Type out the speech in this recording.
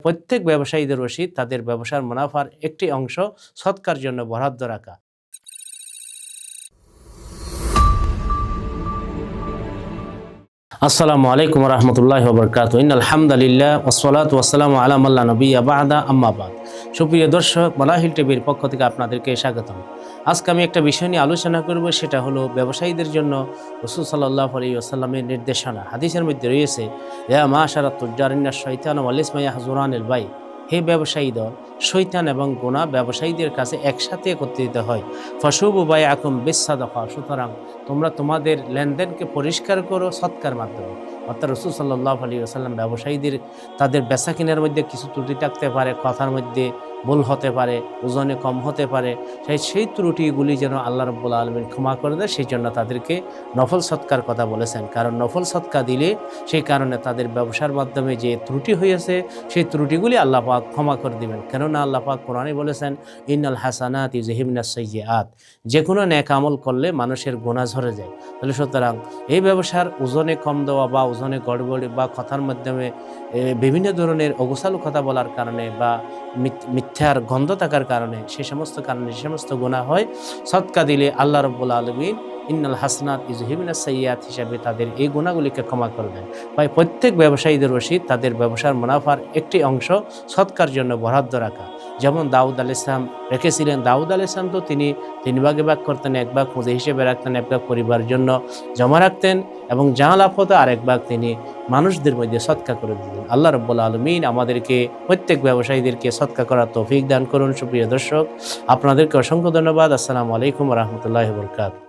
প্রত্যেক ব্যবসায়ীদের উচিত তাদের ব্যবসার মুনাফার একটি অংশ সৎকার জন্য বরাদ্দ রাখা। আসসালামু আলাইকুম ওয়া রাহমাতুল্লাহি ওয়া বারাকাতুহু। ইন্নাল হামদালিল্লাহ ওয়াসসালাতু ওয়াসসালামু আলা মান লা নাবিয়্যা বা'দা, আম্মা বা'দ। সুপ্রিয় দর্শক, মালাহিল টিভির পক্ষ থেকে আপনাদেরকে স্বাগতম। আজকে আমি একটা বিষয় নিয়ে আলোচনা করব, সেটা হলো ব্যবসায়ীদের জন্য রাসূল সাল্লাল্লাহু আলাইহি ওয়াসাল্লামের নির্দেশনা। হাদিসের মধ্যে রয়েছে, ইয়া মাশারাত তুজ্জার ইন্নাশ শাইতানা ওয়াল ইসমা ইয়াহজুরানিল বাই। হে ব্যবসায়ী দল, শয়তান এবং গুনাহ ব্যবসায়ীদের কাছে একসাথে একত্রিত হয়। ফাশুবু বাইআকুম বিসসাদাকা, সুতরাং তোমরা তোমাদের লেনদেনকে পরিষ্কার করো সৎকার মাধ্যমে। অর্থাৎ রাসূল সাল্লাল্লাহু আলাইহি ওয়াসাল্লাম ব্যবসায়ীদের তাদের বেচা কেনার মধ্যে কিছু ত্রুটি থাকতে পারে, কথার মধ্যে ভুল হতে পারে, ওজনে কম হতে পারে, সেই ত্রুটিগুলি যেন আল্লাহ রাব্বুল আলামিন ক্ষমা করে দেয়, সেই জন্য তাদেরকে নফল সৎকার কথা বলেছেন। কারণ নফল সৎকা দিলে সেই কারণে তাদের ব্যবসার মাধ্যমে যে ত্রুটি হয়েছে সেই ত্রুটিগুলি আল্লাহ পাক ক্ষমা করে দিবেন। কেননা আল্লাহ পাক কোরআনে বলেছেন, ইন্নাল হাসানাত ইউযহিবনাস সাইয়্যাত, যে কোনো নেক আমল করলে মানুষের গুনাহ ঝরে যায়। তাহলে সুতরাং এই ব্যবসার ওজনে কম দেওয়া বা ওজনে গড়বড়ি বা কথার মাধ্যমে বিভিন্ন ধরনের অগোছালো কথা বলার কারণে বা মিথ্যার গন্ধ থাকার কারণে সে সমস্ত গুনাহ হয়, সৎকা দিলে আল্লাহ রাব্বুল আলামিন ইন্নাল হাসনাত ইউযহিবনাস সাইয়্যাত হিসাবে তাদের এই গুনাহগুলিকে ক্ষমা করে দেন। তাই প্রত্যেক ব্যবসায়ীদের উচিত তাদের ব্যবসার মুনাফার একটি অংশ সৎকার জন্য বরাদ্দ রাখা। যেমন দাউদ আলাইহিস সালাম রেখেছিলেন। দাউদ আলাইহিস সালাম তো তিনি 3 ভাগে ভাগ করতেন, 1 ভাগ পুঁজি হিসেবে রাখতেন, 1 ভাগ পরিবারের জন্য জমা রাখতেন এবং যা লাভ হতো আরেক ভাগ তিনি মানুষদের মধ্যে সৎকা করে দিতেন। আল্লাহ রাব্বুল আলামিন আমাদেরকে প্রত্যেক ব্যবসায়ীদেরকে সৎকা করার তৌফিক দান করুন। সুপ্রিয় দর্শক, আপনাদেরকে অসংখ্য ধন্যবাদ। আসসালামু আলাইকুম ওয়া রাহমাতুল্লাহি ওয়া বারাকাতুহু।